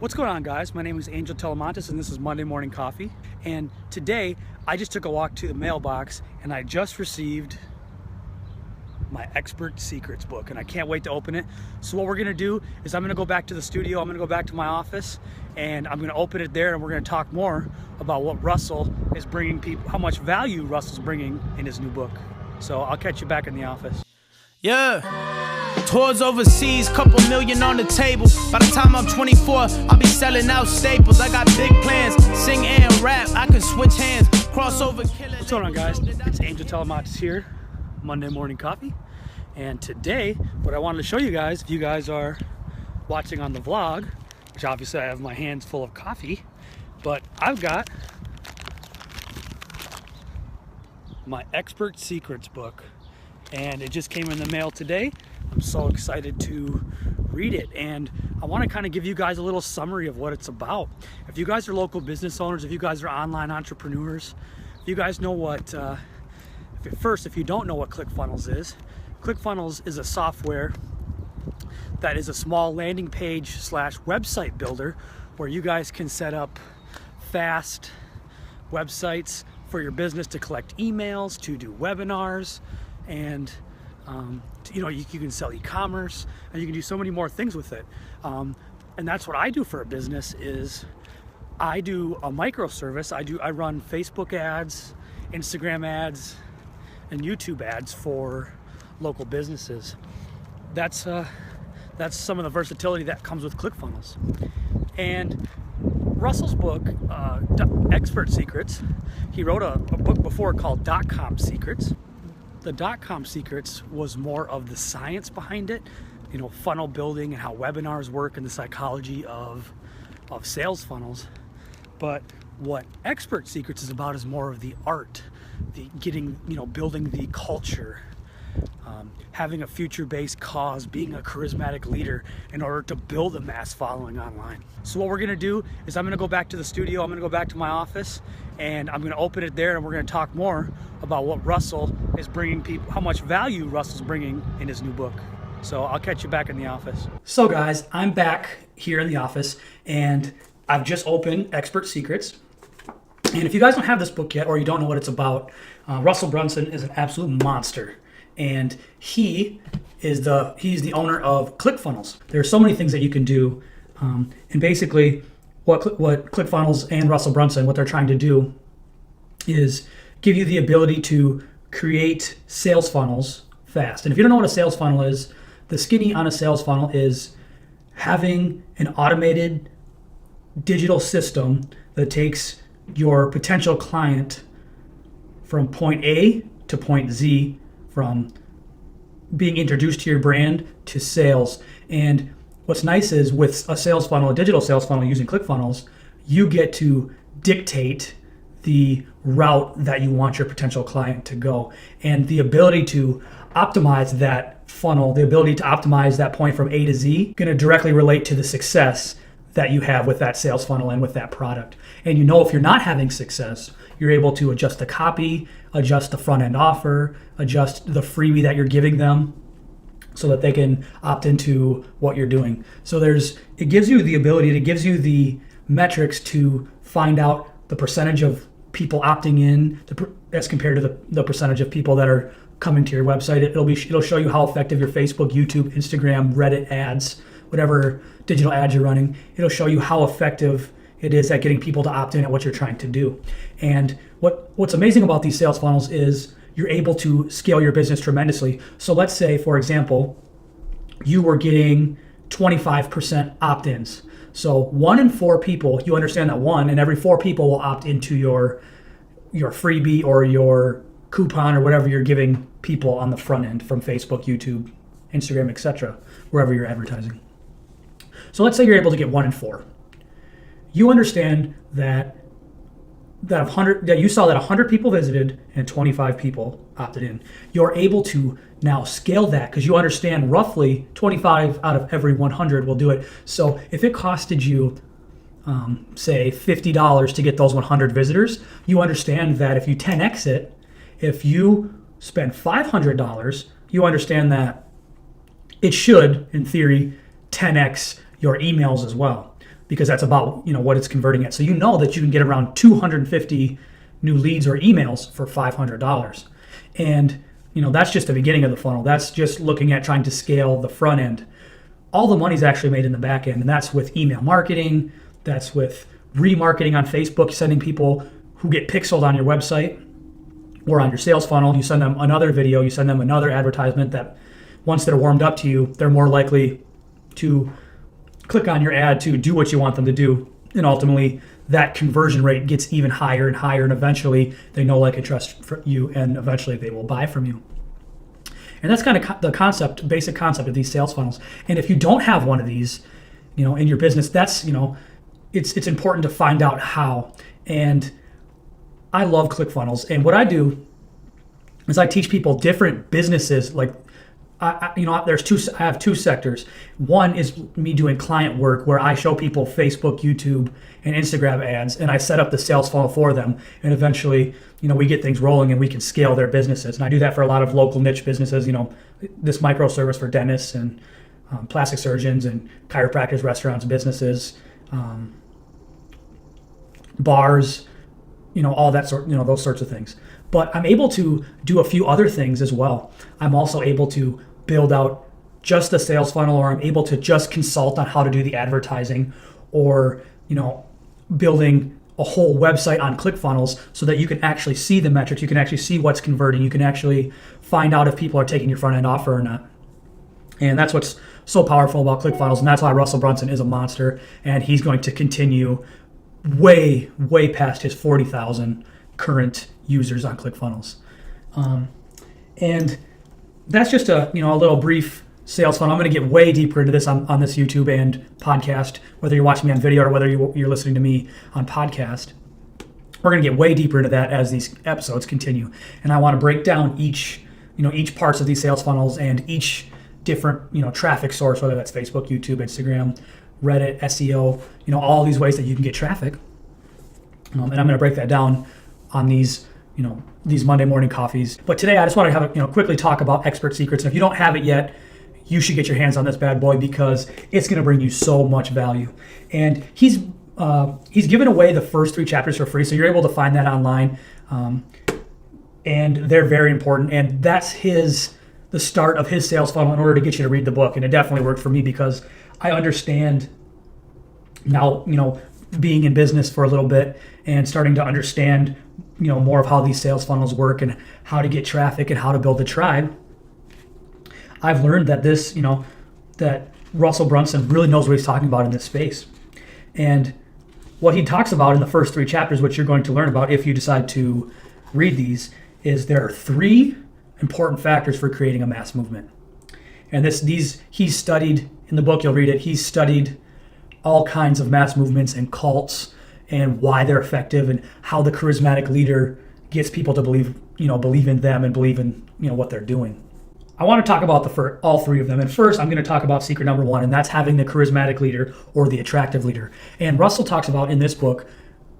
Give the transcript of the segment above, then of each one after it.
What's going on, guys? My name is Angel Talamantes and this is Monday Morning Coffee. And today I just took a walk to the mailbox and I just received my Expert Secrets book and I can't wait to open it. So what we're gonna do is I'm gonna go back to the studio, I'm gonna go back to my office and I'm gonna open it there and we're gonna talk more about what Russell is bringing people, how much value Russell's bringing in his new book. So I'll catch you back in the office. Tours overseas, couple million on the table. By the time I'm 24, I'll be selling out staples. I got big plans, sing and rap, I can switch hands, crossover killer. What's going on, guys? It's Angel Talamantes here, Monday Morning Coffee. And today, what I wanted to show you guys, if you guys are watching on the vlog, which obviously I have my hands full of coffee, but I've got my Expert Secrets book. And it just came in the mail today. I'm so excited to read it. And I want to kind of give you guys a little summary of what it's about. If you guys are local business owners, if you guys are online entrepreneurs, if you guys know what, if you don't know what ClickFunnels is a software that is a small landing page / website builder where you guys can set up fast websites for your business to collect emails, to do webinars, and you can sell e-commerce and you can do so many more things with it. And that's what I do for a business is I do a microservice. I run Facebook ads, Instagram ads, and YouTube ads for local businesses. That's some of the versatility that comes with ClickFunnels. And Russell's book, Expert Secrets, he wrote a book before called .com Secrets. The .com Secrets was more of the science behind it, funnel building and how webinars work and the psychology of sales funnels. But what Expert Secrets is about is more of the art, building the culture, having a future-based cause, being a charismatic leader in order to build a mass following online. So what we're gonna do is I'm gonna go back to the studio, I'm gonna go back to my office, and I'm gonna open it there and we're gonna talk more about what Russell is bringing people, how much value Russell's bringing in his new book. So I'll catch you back in the office. So guys, I'm back here in the office and I've just opened Expert Secrets. And if you guys don't have this book yet or you don't know what it's about, Russell Brunson is an absolute monster. And he's the owner of ClickFunnels. There are so many things that you can do. And basically what ClickFunnels and Russell Brunson, what they're trying to do is give you the ability to create sales funnels fast. And if you don't know what a sales funnel is, the skinny on a sales funnel is having an automated digital system that takes your potential client from point A to point Z, from being introduced to your brand to sales. And what's nice is with a sales funnel, a digital sales funnel using ClickFunnels, you get to dictate the route that you want your potential client to go. And the ability to optimize that funnel, the ability to optimize that point from A to Z, going to directly relate to the success that you have with that sales funnel and with that product. And if you're not having success, you're able to adjust the copy, adjust the front end offer, adjust the freebie that you're giving them so that they can opt into what you're doing. So it gives you the ability, it gives you the metrics to find out the percentage of people opting in as compared to the percentage of people that are coming to your website. It'll show you how effective your Facebook, YouTube, Instagram, Reddit ads, whatever digital ads you're running, it'll show you how effective it is at getting people to opt in at what you're trying to do. And what's amazing about these sales funnels is you're able to scale your business tremendously. So let's say, for example, you were getting 25% opt-ins. So 1 in 4 people, you understand that 1 in every 4 people will opt into your freebie or your coupon or whatever you're giving people on the front end from Facebook, YouTube, Instagram, etc., wherever you're advertising. So let's say you're able to get 1 in 4. You understand that you saw that 100 people visited and 25 people opted in. You're able to now scale that because you understand roughly 25 out of every 100 will do it. So if it costed you, say $50 to get those 100 visitors, you understand that if you 10x it, if you spend $500, you understand that it should, in theory, 10x your emails as well. because that's about, what it's converting at. So you know that you can get around 250 new leads or emails for $500. And, that's just the beginning of the funnel. That's just looking at trying to scale the front end. All the money's actually made in the back end, and that's with email marketing, that's with remarketing on Facebook, sending people who get pixeled on your website or on your sales funnel. You send them another video, you send them another advertisement that once they're warmed up to you, they're more likely to click on your ad to do what you want them to do. And ultimately, that conversion rate gets even higher and higher, and eventually they know, like, and trust you, and eventually they will buy from you. And that's kind of the basic concept of these sales funnels. And if you don't have one of these, in your business, that's, it's important to find out how. And I love ClickFunnels. And what I do is I teach people different businesses. Like, I have two sectors. One is me doing client work where I show people Facebook, YouTube, and Instagram ads, and I set up the sales funnel for them. And eventually, we get things rolling and we can scale their businesses. And I do that for a lot of local niche businesses, this micro service for dentists and plastic surgeons and chiropractors, restaurants, businesses, bars, all that sort, those sorts of things. But I'm able to do a few other things as well. I'm also able to build out just the sales funnel, or I'm able to just consult on how to do the advertising, or, building a whole website on ClickFunnels so that you can actually see the metrics. You can actually see what's converting. You can actually find out if people are taking your front end offer or not. And that's what's so powerful about ClickFunnels. And that's why Russell Brunson is a monster. And he's going to continue way, way past his 40,000 current users on ClickFunnels. And that's just a little brief sales funnel. I'm going to get way deeper into this on this YouTube and podcast, whether you're watching me on video or whether you're listening to me on podcast. We're going to get way deeper into that as these episodes continue. And I want to break down each parts of these sales funnels and each different, traffic source, whether that's Facebook, YouTube, Instagram, Reddit, SEO, all these ways that you can get traffic. And I'm going to break that down on these Monday morning coffees. But today I just want to have quickly talk about Expert Secrets. And if you don't have it yet, you should get your hands on this bad boy because it's going to bring you so much value. And he's given away the first 3 chapters for free, so you're able to find that online. And they're very important. And that's the start of his sales funnel in order to get you to read the book. And it definitely worked for me because I understand now, being in business for a little bit and starting to understand, more of how these sales funnels work and how to get traffic and how to build a tribe. I've learned that that Russell Brunson really knows what he's talking about in this space. And what he talks about in the first 3 chapters, which you're going to learn about if you decide to read these, is there are 3 important factors for creating a mass movement. And he's studied, in the book, you'll read it, he's studied all kinds of mass movements and cults and why they're effective and how the charismatic leader gets people to believe in them and believe in, what they're doing. I want to talk about all 3 of them. And first, I'm going to talk about secret number 1, and that's having the charismatic leader or the attractive leader. And Russell talks about in this book,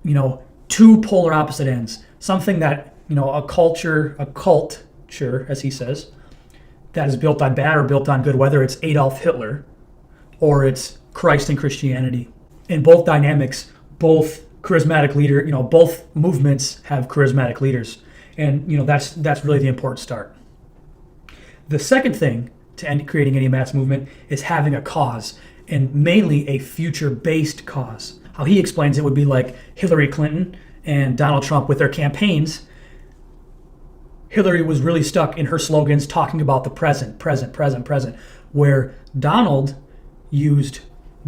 2 polar opposite ends. Something that, a culture, as he says, that is built on bad or built on good, whether it's Adolf Hitler or it's Christ and Christianity. In both dynamics, both charismatic leader, both movements have charismatic leaders. And, that's really the important start. The second thing to end creating any mass movement is having a cause, and mainly a future-based cause. How he explains it would be like Hillary Clinton and Donald Trump with their campaigns. Hillary was really stuck in her slogans talking about the present, where Donald used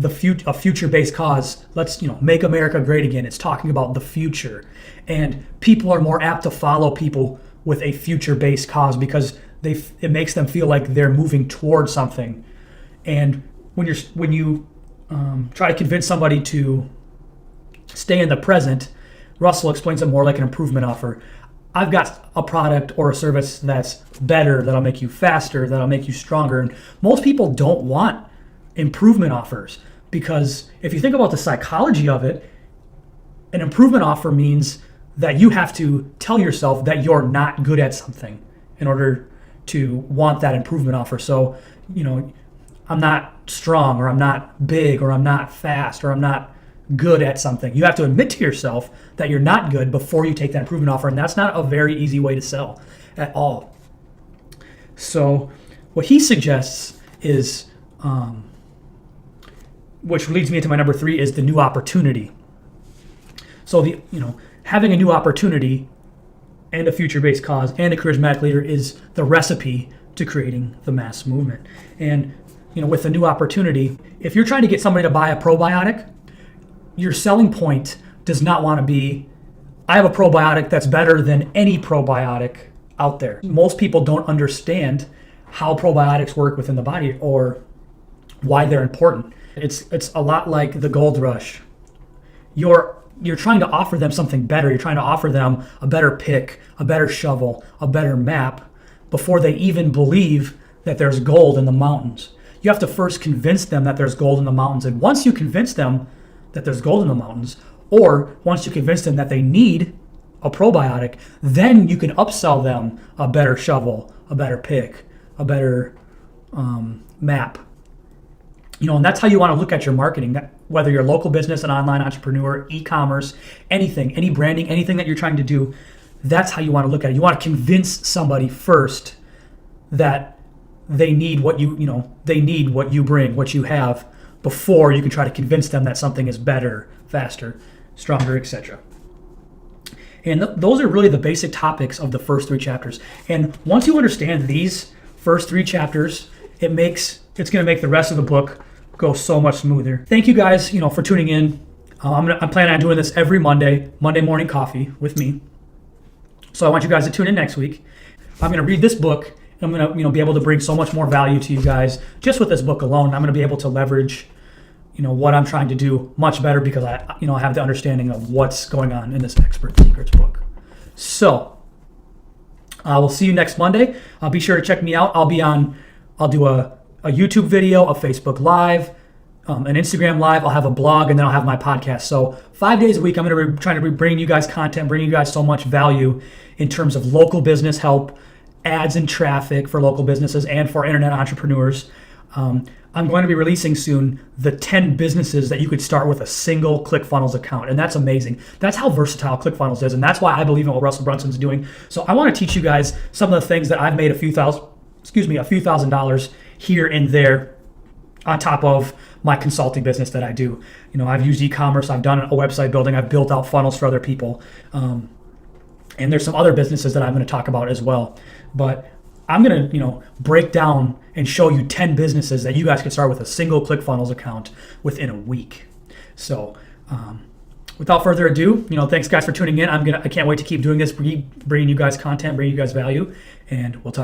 a future-based cause. Let's, make America great again. It's talking about the future. And people are more apt to follow people with a future-based cause because it makes them feel like they're moving towards something. And when you try to convince somebody to stay in the present, Russell explains it more like an improvement offer. I've got a product or a service that's better, that'll make you faster, that'll make you stronger. And most people don't want improvement offers because if you think about the psychology of it, an improvement offer means that you have to tell yourself that you're not good at something in order to want that improvement offer. So, I'm not strong, or I'm not big, or I'm not fast, or I'm not good at something. You have to admit to yourself that you're not good before you take that improvement offer, and that's not a very easy way to sell at all. So what he suggests is, which leads me into my number 3, is the new opportunity. So having a new opportunity and a future-based cause and a charismatic leader is the recipe to creating the mass movement. And with the new opportunity, if you're trying to get somebody to buy a probiotic, your selling point does not want to be, I have a probiotic that's better than any probiotic out there. Most people don't understand how probiotics work within the body or why they're important. It's a lot like the gold rush. You're trying to offer them something better. You're trying to offer them a better pick, a better shovel, a better map before they even believe that there's gold in the mountains. You have to first convince them that there's gold in the mountains. And once you convince them that there's gold in the mountains, or once you convince them that they need a probiotic, then you can upsell them a better shovel, a better pick, a better map. And that's how you want to look at your marketing, whether you're a local business, an online entrepreneur, e-commerce, anything, any branding, anything that you're trying to do. That's how you want to look at it. You want to convince somebody first that they need what they need what you bring, what you have, before you can try to convince them that something is better, faster, stronger, etc. And those are really the basic topics of the first 3 chapters. And once you understand these first 3 chapters, it's going to make the rest of the book go so much smoother. Thank you guys, for tuning in. I'm planning on doing this every Monday morning coffee with me. So I want you guys to tune in next week. I'm going to read this book. I'm going to be able to bring so much more value to you guys just with this book alone. I'm going to be able to leverage what I'm trying to do much better because I have the understanding of what's going on in this Expert Secrets book. So we'll see you next Monday. Be sure to check me out. I'll do a YouTube video, a Facebook Live, an Instagram Live. I'll have a blog, and then I'll have my podcast. So 5 days a week, I'm going to be trying to be bringing you guys content, bringing you guys so much value in terms of local business help, ads and traffic for local businesses and for internet entrepreneurs. I'm going to be releasing soon the 10 businesses that you could start with a single ClickFunnels account. And that's amazing. That's how versatile ClickFunnels is. And that's why I believe in what Russell Brunson's doing. So I want to teach you guys some of the things that I've made a few thousand dollars here and there on top of my consulting business that I do. I've used e-commerce. I've done a website building. I've built out funnels for other people. And there's some other businesses that I'm going to talk about as well. But I'm going to, break down and show you 10 businesses that you guys can start with a single ClickFunnels account within a week. So without further ado, thanks guys for tuning in. I can't wait to keep doing this, bringing you guys content, bringing you guys value, and we'll talk soon.